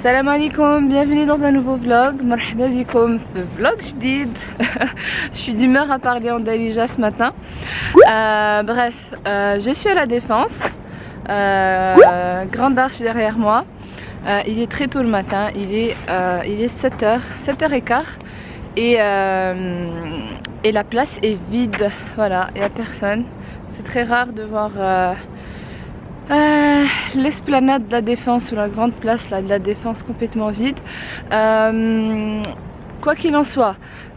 Salam alaikum, bienvenue dans un nouveau vlog. Marhaba bikoum fi vlog jdid. Je suis d'humeur à parler en Dalija ce matin. Je suis à la Défense. Grande arche derrière moi. Il est très tôt le matin, il est 7h, 7h15 et la place est vide. Voilà, il n'y a personne. C'est très rare de voir l'esplanade de la Défense ou la grande place là, de la Défense complètement vide. Quoi qu'il en soit,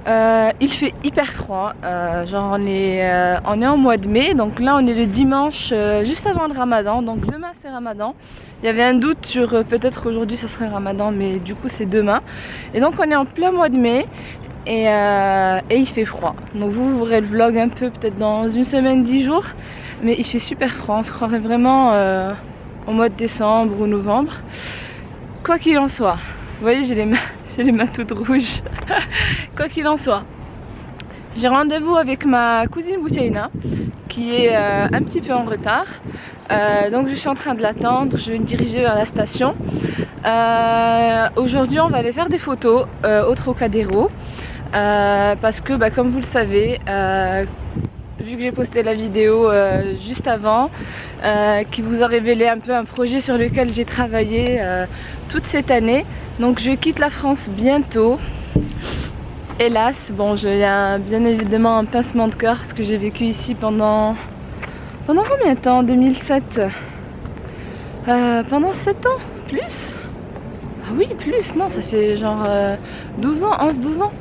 il fait hyper froid. Genre on est en mois de mai, donc là on est le dimanche juste avant le Ramadan. Donc demain c'est Ramadan. Il y avait un doute sur peut-être qu'aujourd'hui ça serait Ramadan, mais du coup c'est demain. Et donc on est en plein mois de mai. Et il fait froid. Donc vous verrez le vlog un peu peut-être dans une semaine, 10 jours. Mais il fait super froid, on se croirait vraiment au mois de décembre ou novembre. Quoi qu'il en soit, vous voyez j'ai les mains toutes rouges. Quoi qu'il en soit, j'ai rendez-vous avec ma cousine Boutiaina qui est un petit peu en retard. Donc je suis en train de l'attendre, je vais me diriger vers la station. Aujourd'hui on va aller faire des photos au Trocadéro. Parce que comme vous le savez, vu que j'ai posté la vidéo juste avant, qui vous a révélé un peu un projet sur lequel j'ai travaillé toute cette année, donc je quitte la France bientôt. Hélas, bon, il y a bien évidemment un pincement de cœur parce que j'ai vécu ici pendant combien de temps? 2007, pendant 7 ans, plus? Ah oui, plus, non, ça fait genre 12 ans, 11-12 ans.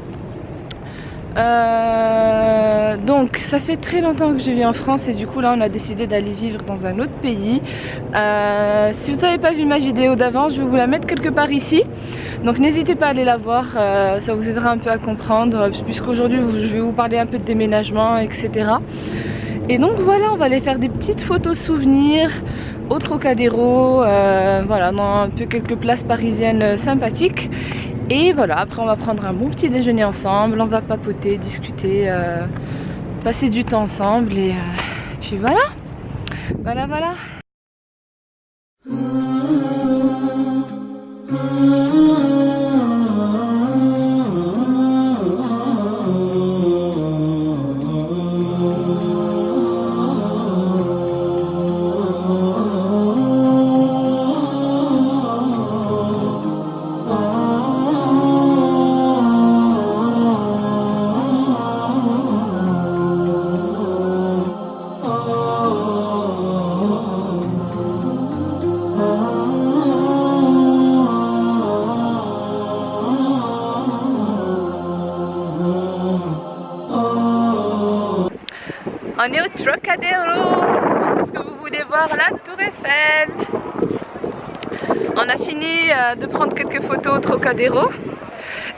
Donc ça fait très longtemps que je vis en France et du coup là on a décidé d'aller vivre dans un autre pays. Si vous n'avez pas vu ma vidéo d'avant, je vais vous la mettre quelque part ici, donc n'hésitez pas à aller la voir, ça vous aidera un peu à comprendre puisqu'aujourd'hui je vais vous parler un peu de déménagement, etc. Et donc voilà, on va aller faire des petites photos souvenirs au Trocadéro, voilà, dans un peu quelques places parisiennes sympathiques. Et voilà, après on va prendre un bon petit déjeuner ensemble, on va papoter, discuter, passer du temps ensemble et puis voilà. Voilà. On est au Trocadéro. Je pense que vous voulez voir la Tour Eiffel. On a fini de prendre quelques photos au Trocadéro.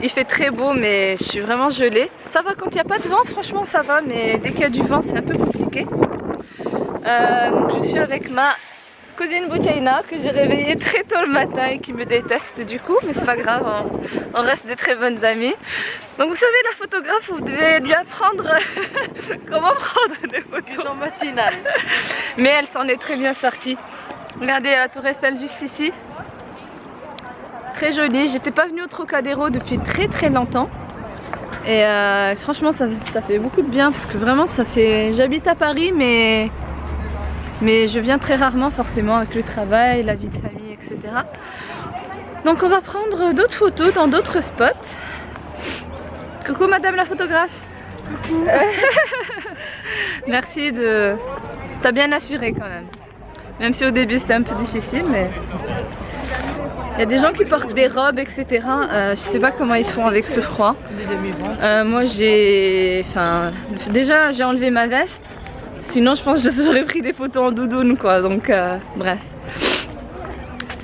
Il fait très beau mais je suis vraiment gelée. Ça va quand il n'y a pas de vent, franchement ça va, mais dès qu'il y a du vent c'est un peu compliqué. Donc je suis avec ma cousine Boutiaina que j'ai réveillée très tôt le matin et qui me déteste du coup, mais c'est pas grave, on reste des très bonnes amies. Donc vous savez, la photographe, vous devez lui apprendre comment prendre des photos. En matinale. Mais elle s'en est très bien sortie. Regardez la Tour Eiffel juste ici. Très jolie. J'étais pas venue au Trocadéro depuis très longtemps. Et franchement ça fait beaucoup de bien parce que vraiment ça fait... J'habite à Paris mais je viens très rarement forcément avec le travail, la vie de famille, etc. Donc on va prendre d'autres photos dans d'autres spots. Coucou madame la photographe. Coucou. Merci de... T'as bien assuré quand même. Même si au début c'était un peu difficile, mais... Il y a des gens qui portent des robes, etc. Je sais pas comment ils font avec ce froid. Moi déjà j'ai enlevé ma veste. Sinon je pense que j'aurais pris des photos en doudoune quoi, donc bref.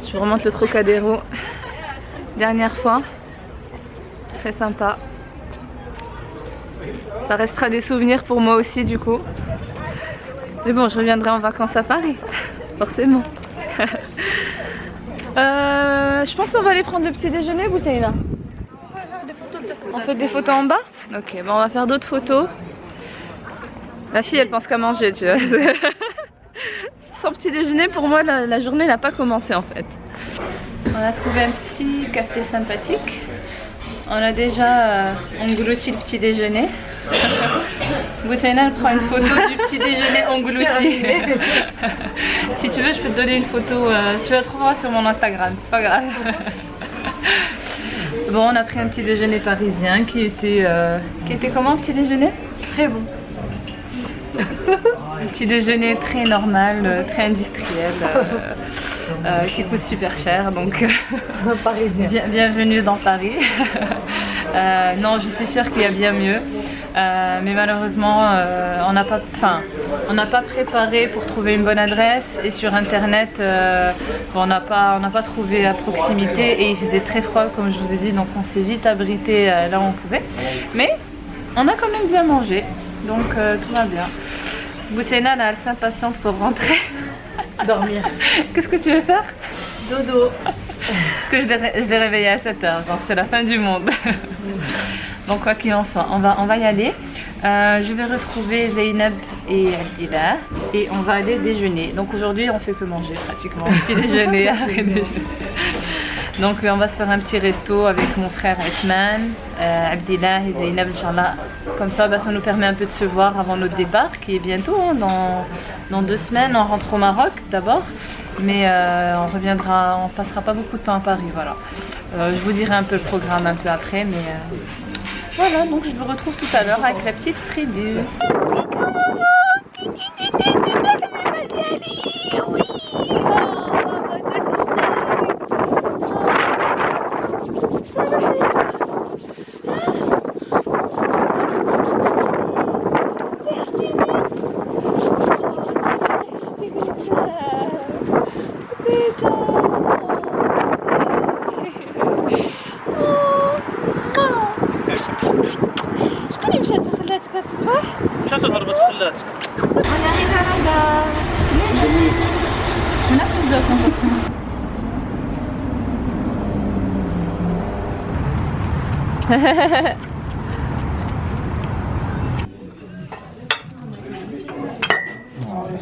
Je vous remonte le Trocadéro. Dernière fois. Très sympa. Ça restera des souvenirs pour moi aussi du coup. Mais bon, je reviendrai en vacances à Paris, forcément. Je pense qu'on va aller prendre le petit déjeuner, Boutiaina. On fait des photos en bas? Ok, bon on va faire d'autres photos. La fille elle pense qu'à manger, tu vois. Sans petit déjeuner pour moi la journée n'a pas commencé en fait. On a trouvé un petit café sympathique. On a déjà englouti le petit déjeuner. Boutaina elle prend une photo du petit déjeuner englouti. Si tu veux, je peux te donner une photo. Tu la trouveras sur mon Instagram, c'est pas grave. Bon, on a pris un petit déjeuner parisien qui était comment, petit déjeuner? Très bon. Un petit déjeuner très normal, très industriel, qui coûte super cher, donc bienvenue dans Paris. Non, je suis sûre qu'il y a bien mieux, mais malheureusement on n'a pas préparé pour trouver une bonne adresse, et sur internet on n'a pas trouvé à proximité, et il faisait très froid comme je vous ai dit, donc on s'est vite abrité là où on pouvait, mais on a quand même bien mangé, donc tout va bien. Boutaina elle s'impatiente pour rentrer. Dormir. Qu'est-ce que tu veux faire? Dodo. Parce que je l'ai réveillé à 7 h, donc c'est la fin du monde. Donc quoi qu'il en soit, on va y aller. Je vais retrouver Zeynep et Abdillah et on va aller déjeuner. Donc aujourd'hui on fait que manger pratiquement, petit déjeuner, après déjeuner. Donc on va se faire un petit resto avec mon frère Othman, Abdillah et Zeynep, Inch'Allah. Comme ça, ça nous permet un peu de se voir avant notre départ, qui est bientôt, hein, dans 2 semaines. On rentre au Maroc d'abord, mais on passera pas beaucoup de temps à Paris, voilà. Je vous dirai un peu le programme un peu après, mais voilà, donc je vous retrouve tout à l'heure avec la petite tribu. شكون اللي مشات في خلاتك هاد الصباح؟ مشات وهربت في خلاتك. On arrive à Rabat. On a plusieurs contacts.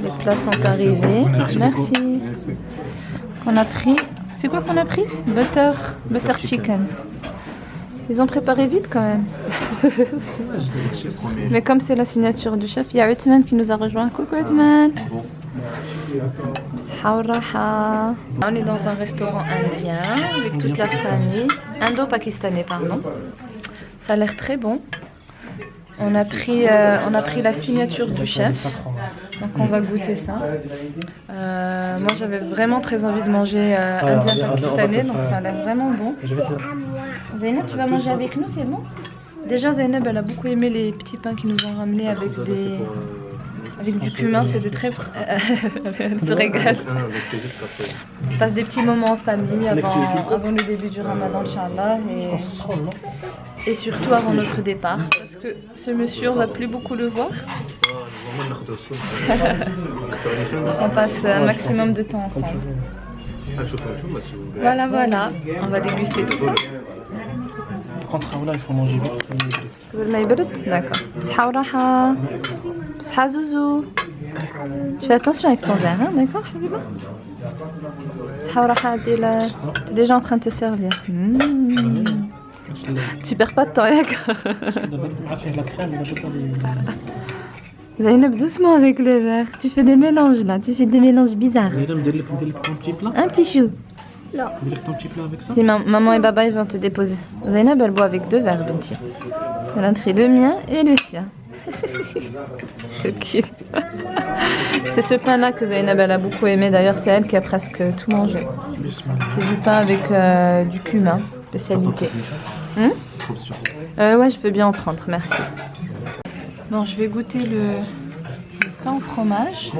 Les plats sont arrivés. Merci. On a pris. C'est quoi qu'on a pris? Butter chicken. Ils ont préparé vite quand même. Mais comme c'est la signature du chef, il y a Othman qui nous a rejoint. Coucou Othman. On est dans un restaurant indien avec toute la famille. Indo-pakistanais, pardon. Ça a l'air très bon. On a pris la signature du chef. Donc on va goûter ça. Moi j'avais vraiment très envie de manger indien-pakistanais, donc ça a l'air vraiment bon. Zeynep, tu vas manger avec nous, c'est bon? Déjà Zeynep elle a beaucoup aimé les petits pains qu'ils nous ont ramenés avec du cumin, c'était très... Elle se régale. On passe des petits moments en famille avant le début du ramadan, Inch'Allah, et surtout avant notre départ, parce que ce monsieur on va plus beaucoup le voir. On passe un maximum de temps ensemble. Voilà, on va déguster tout ça. Par contre, là, il faut manger vite. D'accord. Bsha Zouzou. Tu fais attention avec ton verre, hein, d'accord, Habiba? T'es déjà en train de te servir. Tu perds pas de temps, d'accord? Zeynep, doucement avec le verre. Tu fais des mélanges là, tu fais des mélanges bizarres. Un petit chou. Non. Ton petit plat avec ça. Si maman et baba ils vont te déposer. Zeynep elle boit avec 2 verres, Benti. Elle a pris le mien et le sien. C'est ce pain là que Zeynep elle a beaucoup aimé. D'ailleurs c'est elle qui a presque tout mangé. C'est du pain avec du cumin, spécialité. Ouais, je veux bien en prendre, merci. Bon, je vais goûter le pain au fromage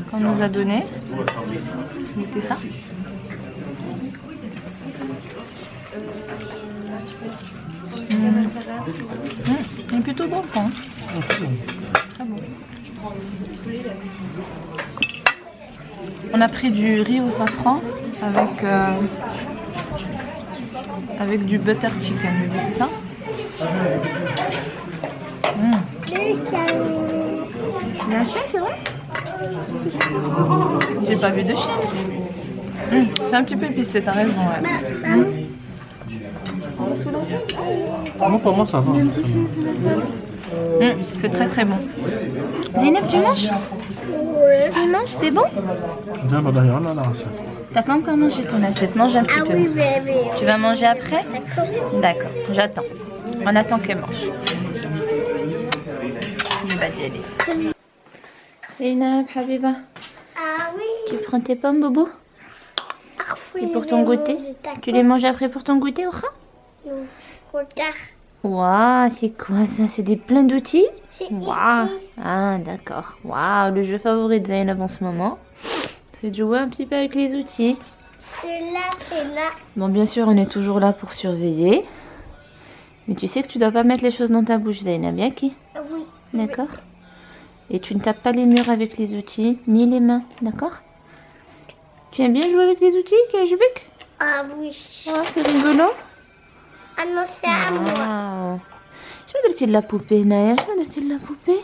qu'on nous a donné. Goûter ça. Il est plutôt bon, pain. Très bon. On a pris du riz au safran avec du butter chicken. Vous voyez ça? Il y a un chien, c'est vrai? J'ai pas vu de chien. C'est un petit peu épicé, t'as raison. Ouais. Non, pour moi, ça va. C'est très très bon. Zeynep, tu manges? Tu manges, c'est bon? Viens, bah d'ailleurs, là, c'est. T'as pas encore mangé ton assiette, mange un petit peu. Oui, bébé. Tu vas manger après? D'accord, j'attends. On attend qu'elle mange. Je vais y aller. Zeynep, Habiba, Ah oui. tu prends tes pommes, Bobo? C'est pour ton goûter? Tu les manges après pour ton goûter, Ocha? Regarde. Waouh, c'est quoi ça? C'est des pleins d'outils? C'est Waouh. ici. Ah, d'accord. Waouh, le jeu favori de Zeynep en ce moment, c'est de jouer un petit peu avec les outils. C'est là. Bon, bien sûr, on est toujours là pour surveiller. Mais tu sais que tu dois pas mettre les choses dans ta bouche, Zeynep, bien qui? Oui. D'accord? Et tu ne tapes pas les murs avec les outils, ni les mains, d'accord? Tu aimes bien jouer avec les outils, Kajubik? Ah oui. Oh, c'est rigolo. Ah non, c'est à moi. Waouh. شنو درتي للا بوبي هنايا؟ شنو درتي للا بوبي؟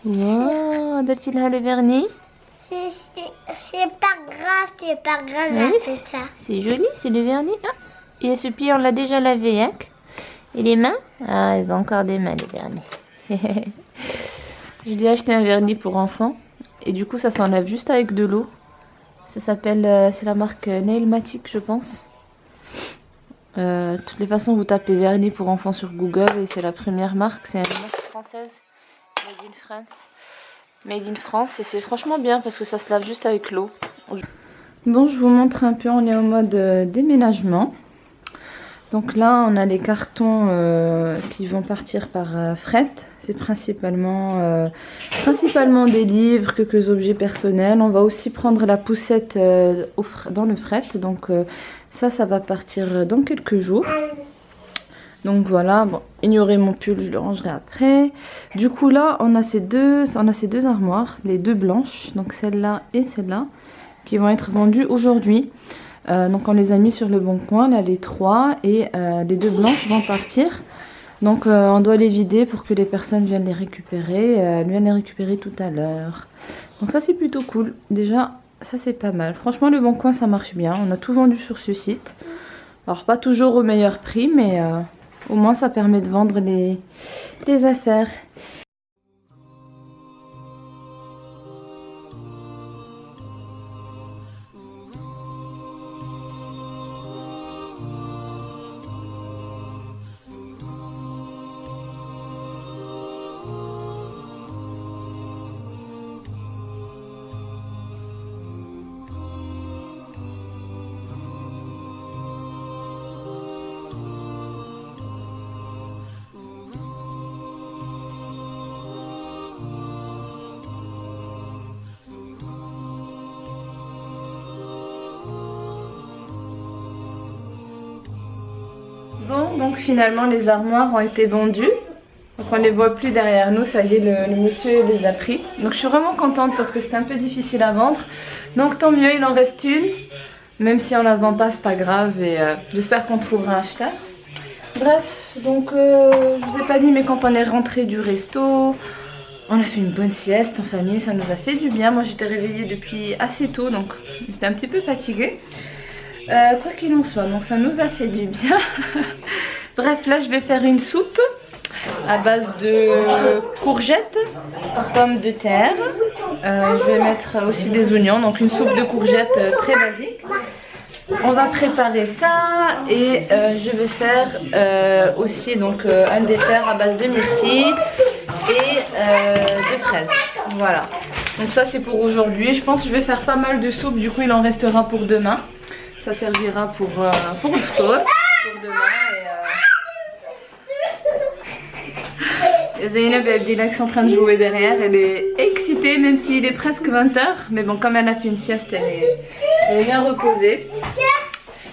واو درتي لها لو فيرني. C'est pas grave, Oui, c'est ça. c'est joli, c'est le vernis. Ah, et ce pied, on l'a déjà lavé, hein? Et les mains? Ah, ils ont encore des mains, les vernis. Je lui ai acheté un vernis pour enfants. Et du coup, ça s'enlève juste avec de l'eau. Ça s'appelle, c'est la marque Nailmatic, je pense. De toutes les façons, vous tapez vernis pour enfants sur Google et c'est la première marque. C'est une marque française, Made in France. Made in France, et c'est franchement bien parce que ça se lave juste avec l'eau. Bon, je vous montre un peu, on est au mode déménagement. Donc là, on a les cartons qui vont partir par fret. C'est principalement des livres, quelques objets personnels. On va aussi prendre la poussette dans le fret. Donc ça va partir dans quelques jours. Donc voilà, bon, ignorez mon pull, je le rangerai après. Du coup là, on a ces deux armoires, les deux blanches, donc celle-là et celle-là, qui vont être vendues aujourd'hui. Donc on les a mis sur le bon coin, là les trois, et les deux blanches vont partir. Donc on doit les vider pour que les personnes viennent les récupérer. Elles viennent les récupérer tout à l'heure. Donc ça c'est plutôt cool. Déjà ça c'est pas mal. Franchement le bon coin ça marche bien. On a tout vendu sur ce site. Alors pas toujours au meilleur prix, mais au moins ça permet de vendre les affaires. Bon, donc finalement les armoires ont été vendues. Donc on ne les voit plus derrière nous, ça y est, le monsieur les a pris. Donc je suis vraiment contente parce que c'était un peu difficile à vendre. Donc tant mieux, il en reste une. Même si on la vend pas, c'est pas grave, et j'espère qu'on trouvera un acheteur. Bref, donc je vous ai pas dit, mais quand on est rentré du resto, on a fait une bonne sieste en famille, ça nous a fait du bien. Moi j'étais réveillée depuis assez tôt, donc j'étais un petit peu fatiguée. Quoi qu'il en soit, donc ça nous a fait du bien. Bref, là je vais faire une soupe à base de courgettes, pommes de terre. Je vais mettre aussi des oignons, donc une soupe de courgettes très basique. On va préparer ça et je vais faire aussi donc un dessert à base de myrtilles et de fraises. Voilà. Donc ça c'est pour aujourd'hui. Je pense que je vais faire pas mal de soupe, du coup il en restera pour demain. Ça servira pour le store, pour demain. Et Zeynep, elle dit là qu'ils sont en train de jouer derrière. Elle est excitée, même s'il est presque 20 h. Mais bon, comme elle a fait une sieste, elle est bien reposée.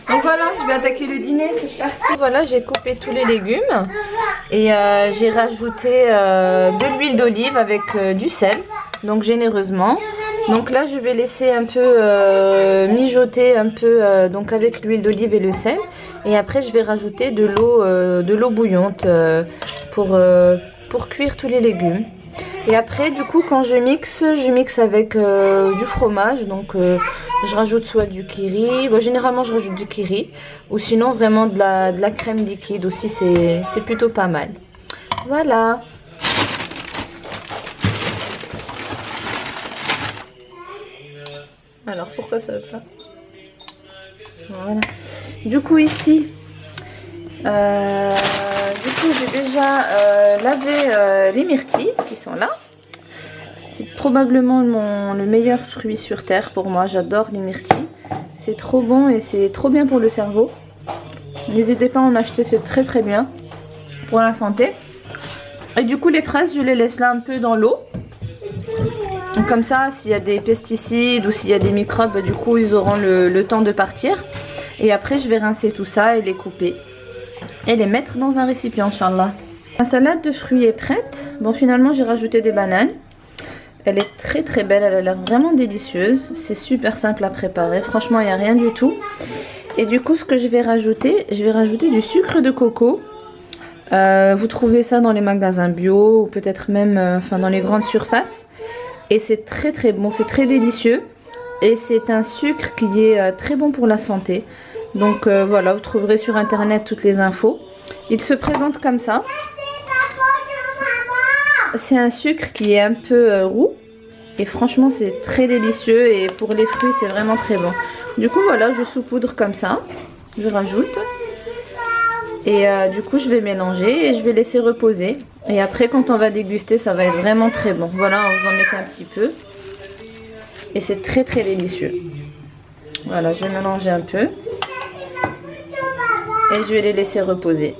Donc voilà, je vais attaquer le dîner, c'est parti. Voilà, j'ai coupé tous les légumes. Et j'ai rajouté de l'huile d'olive avec du sel. Donc généreusement. Donc là je vais laisser un peu mijoter un peu donc avec l'huile d'olive et le sel, et après je vais rajouter de l'eau bouillante pour cuire tous les légumes. Et après du coup quand je mixe avec du fromage. Donc je rajoute soit du kiri, bon, généralement je rajoute du kiri. Ou sinon vraiment de la crème liquide aussi, c'est plutôt pas mal. Voilà. Alors pourquoi ça veut pas? Voilà. Du coup ici, j'ai déjà lavé les myrtilles qui sont là. C'est probablement le meilleur fruit sur terre pour moi. J'adore les myrtilles. C'est trop bon et c'est trop bien pour le cerveau. N'hésitez pas à en acheter, c'est très très bien pour la santé. Et du coup les fraises, je les laisse là un peu dans l'eau. Comme ça, s'il y a des pesticides ou s'il y a des microbes, du coup ils auront le temps de partir. Et après je vais rincer tout ça et les couper. Et les mettre dans un récipient, Inch'Allah. La salade de fruits est prête. Bon, finalement j'ai rajouté des bananes. Elle est très très belle, elle a l'air vraiment délicieuse. C'est super simple à préparer, franchement il n'y a rien du tout. Et du coup ce que je vais rajouter du sucre de coco. Vous trouvez ça dans les magasins bio ou peut-être même dans les grandes surfaces. Et c'est très très bon, c'est très délicieux. Et c'est un sucre qui est très bon pour la santé. Donc voilà, vous trouverez sur internet toutes les infos. Il se présente comme ça. C'est un sucre qui est un peu roux. Et franchement c'est très délicieux. Et pour les fruits c'est vraiment très bon. Du coup voilà, je saupoudre comme ça. Je rajoute. Et du coup je vais mélanger et je vais laisser reposer. Et après quand on va déguster ça va être vraiment très bon. Voilà, vous en mettez un petit peu. Et c'est très très délicieux. Voilà, je vais mélanger un peu. Et je vais les laisser reposer.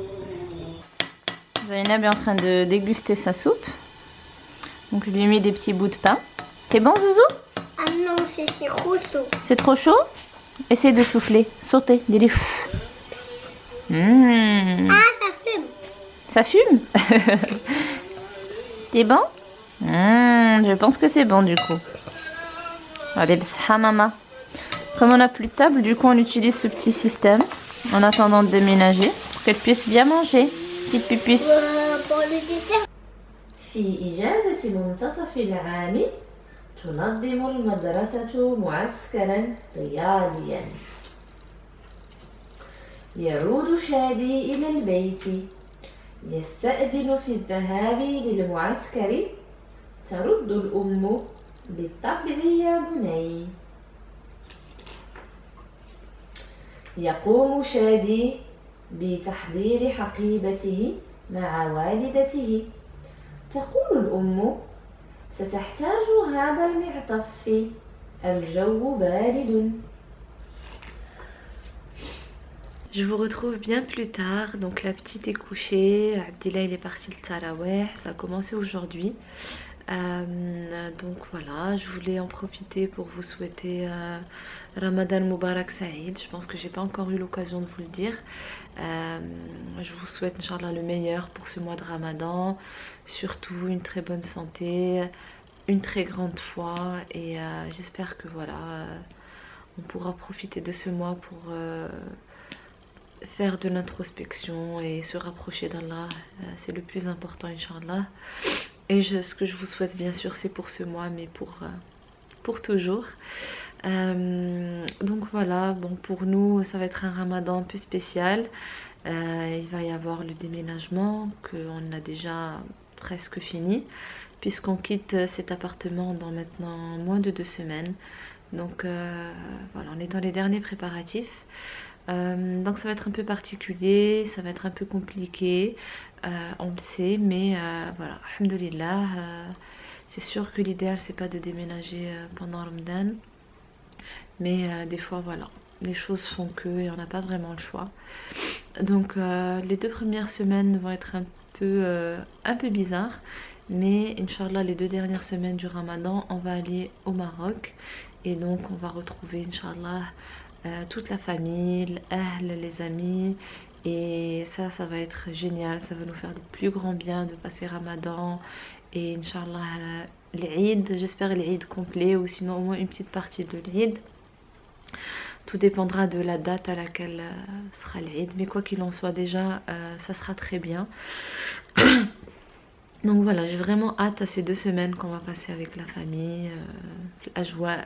Zainab est en train de déguster sa soupe. Donc je lui ai mis des petits bouts de pain. C'est bon Zouzou? Ah non, c'est trop chaud. C'est trop chaud? Essaye de souffler, sauter, dis-les. Ah, ça fume. Ça fume? C'est bon? Je pense que c'est bon du coup. Allez, bsha maman. Comme on n'a plus de table, du coup on utilise ce petit système en attendant de déménager pour qu'elle puisse bien manger. Petite pupusse. Pour le dessert. في إجازة منتصف العام تنظم المدرسة معسكرا رياضيا. يعود شادي إلى البيت. يستأذن في الذهاب للمعسكر. ترد الأم بالطبع يا بني. يقوم شادي بتحضير حقيبته مع والدته. تقول الأم: ستحتاج هذا المعطف، الجو بارد. Je vous retrouve bien plus tard. Donc la petite est couchée, Abdillah il est parti le taraweh, ça a commencé aujourd'hui. Donc voilà, je voulais en profiter pour vous souhaiter Ramadan Mubarak Saïd. Je pense que j'ai pas encore eu l'occasion de vous le dire. Je vous souhaite Inch'Allah le meilleur pour ce mois de Ramadan, surtout une très bonne santé, une très grande foi et j'espère que voilà, on pourra profiter de ce mois pour faire de l'introspection et se rapprocher d'Allah. C'est le plus important Inch'Allah. Et ce que je vous souhaite bien sûr c'est pour ce mois mais pour toujours. Donc voilà, bon pour nous ça va être un ramadan un peu spécial. Il va y avoir le déménagement qu'on a déjà presque fini puisqu'on quitte cet appartement dans maintenant moins de 2 semaines. Donc voilà, on est dans les derniers préparatifs. Donc ça va être un peu particulier, ça va être un peu compliqué, on le sait, mais voilà, alhamdoulilah, c'est sûr que l'idéal c'est pas de déménager pendant Ramadan, mais des fois voilà, les choses font que et on n'a pas vraiment le choix. Donc les 2 premières semaines vont être un peu bizarres, mais Inch'Allah les 2 dernières semaines du Ramadan on va aller au Maroc et donc on va retrouver Inch'Allah toute la famille, les amis, et ça va être génial, ça va nous faire le plus grand bien de passer Ramadan et Inch'Allah l'Eid, j'espère l'Eid complet ou sinon au moins une petite partie de l'Eid. Tout dépendra de la date à laquelle sera l'Eid, mais quoi qu'il en soit déjà ça sera très bien. Donc voilà, j'ai vraiment hâte à ces 2 semaines qu'on va passer avec la famille, la joie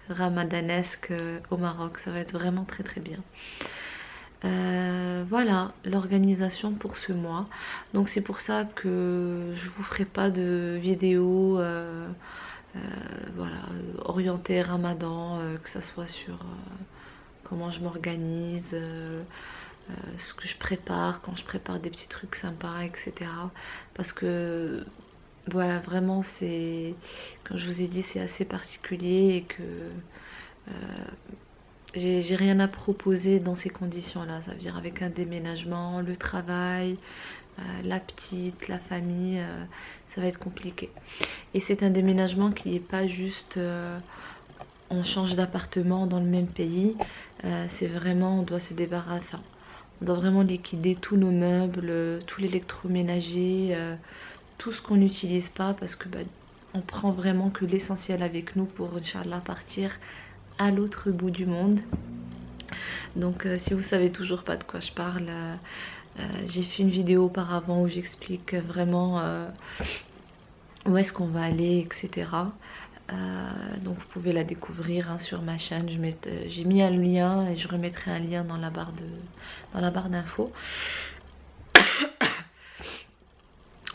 ramadanesque au Maroc, ça va être vraiment très très bien. Voilà l'organisation pour ce mois. Donc c'est pour ça que je vous ferai pas de vidéo voilà, orientée Ramadan, que ça soit sur comment je m'organise, ce que je prépare, quand je prépare des petits trucs sympas, etc. Parce que voilà, vraiment c'est, comme je vous ai dit, c'est assez particulier et que j'ai rien à proposer dans ces conditions-là. Ça veut dire avec un déménagement, le travail, la petite, la famille, ça va être compliqué. Et c'est un déménagement qui n'est pas juste on change d'appartement dans le même pays. C'est vraiment, on doit se débarrasser, enfin, on doit vraiment liquider tous nos meubles, tout l'électroménager, tout ce qu'on n'utilise pas parce que on prend vraiment que l'essentiel avec nous pour Inch'Allah partir à l'autre bout du monde. Donc si vous savez toujours pas de quoi je parle, j'ai fait une vidéo auparavant où j'explique vraiment où est-ce qu'on va aller, etc. Donc vous pouvez la découvrir hein, sur ma chaîne. J'ai mis un lien et je remettrai un lien dans la barre d'infos.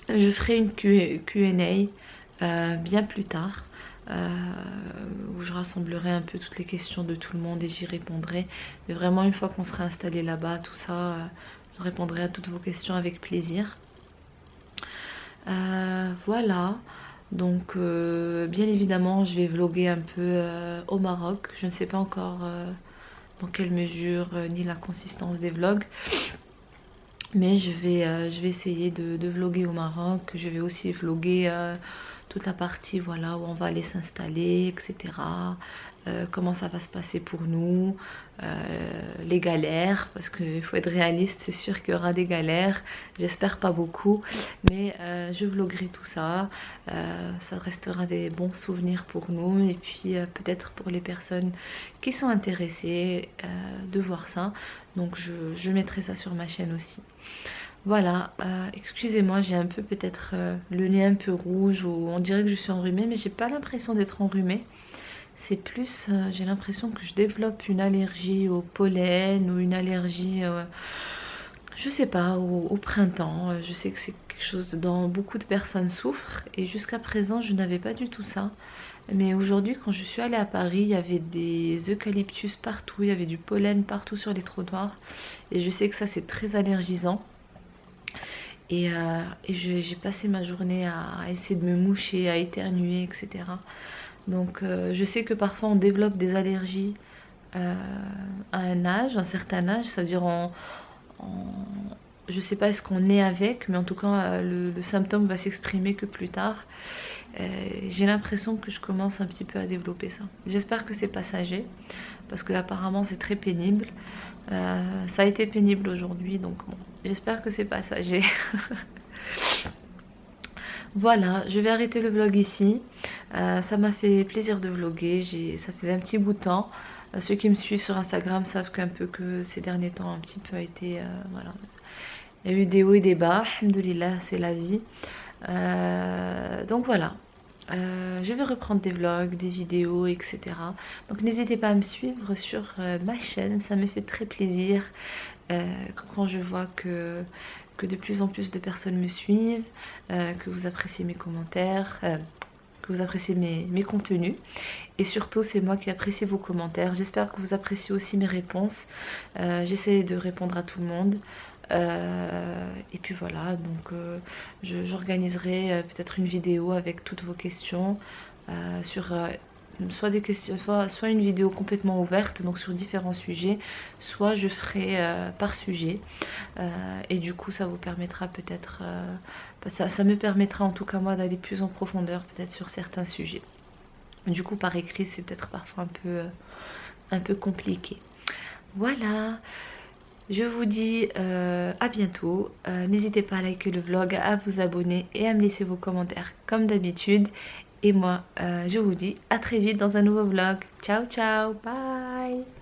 Je ferai une Q&A bien plus tard. Où je rassemblerai un peu toutes les questions de tout le monde et j'y répondrai. Mais vraiment une fois qu'on sera installé là-bas, tout ça, je répondrai à toutes vos questions avec plaisir. Voilà. Donc bien évidemment je vais vlogger un peu au Maroc. Je ne sais pas encore dans quelle mesure ni la consistance des vlogs. Mais je vais essayer de vlogger au Maroc. Je vais aussi vlogger toute la partie voilà, où on va aller s'installer, etc. Comment ça va se passer pour nous, les galères, parce qu'il faut être réaliste, c'est sûr qu'il y aura des galères, j'espère pas beaucoup, mais je vloggerai tout ça, ça restera des bons souvenirs pour nous, et puis peut-être pour les personnes qui sont intéressées de voir ça, donc je mettrai ça sur ma chaîne aussi. Voilà, excusez-moi, j'ai un peu peut-être le nez un peu rouge, ou on dirait que je suis enrhumée, mais j'ai pas l'impression d'être enrhumée. C'est plus, j'ai l'impression que je développe une allergie au pollen ou une allergie, je sais pas, au printemps. Je sais que c'est quelque chose dont beaucoup de personnes souffrent et jusqu'à présent je n'avais pas du tout ça. Mais aujourd'hui quand je suis allée à Paris, il y avait des eucalyptus partout, il y avait du pollen partout sur les trottoirs. Et je sais que ça c'est très allergisant. Et j'ai passé ma journée à essayer de me moucher, à éternuer, etc. Donc je sais que parfois on développe des allergies à un certain âge, ça veut dire je sais pas est-ce qu'on est avec, mais en tout cas le symptôme va s'exprimer que plus tard. J'ai l'impression que je commence un petit peu à développer ça. J'espère que c'est passager, parce que apparemment c'est très pénible. Ça a été pénible aujourd'hui, donc bon, j'espère que c'est passager. Voilà, je vais arrêter le vlog ici. Ça m'a fait plaisir de vlogger, ça faisait un petit bout de temps. Ceux qui me suivent sur Instagram savent qu'un peu que ces derniers temps un petit peu a été... voilà. Il y a eu des hauts et des bas, alhamdoulilah, c'est la vie. Donc voilà, je vais reprendre des vlogs, des vidéos, etc. Donc n'hésitez pas à me suivre sur ma chaîne, ça me fait très plaisir quand je vois que de plus en plus de personnes me suivent, que vous appréciez mes commentaires, que vous appréciez mes contenus. Et surtout, c'est moi qui apprécie vos commentaires. J'espère que vous appréciez aussi mes réponses. J'essaie de répondre à tout le monde. Et puis voilà, donc j'organiserai peut-être une vidéo avec toutes vos questions sur... soit des questions, soit une vidéo complètement ouverte, donc sur différents sujets, soit je ferai par sujet, et du coup ça vous permettra peut-être, ça me permettra en tout cas moi d'aller plus en profondeur peut-être sur certains sujets. Du coup par écrit c'est peut-être parfois un peu compliqué. Voilà, je vous dis à bientôt. N'hésitez pas à liker le vlog, à vous abonner et à me laisser vos commentaires comme d'habitude. Et moi, je vous dis à très vite dans un nouveau vlog. Ciao, ciao, bye!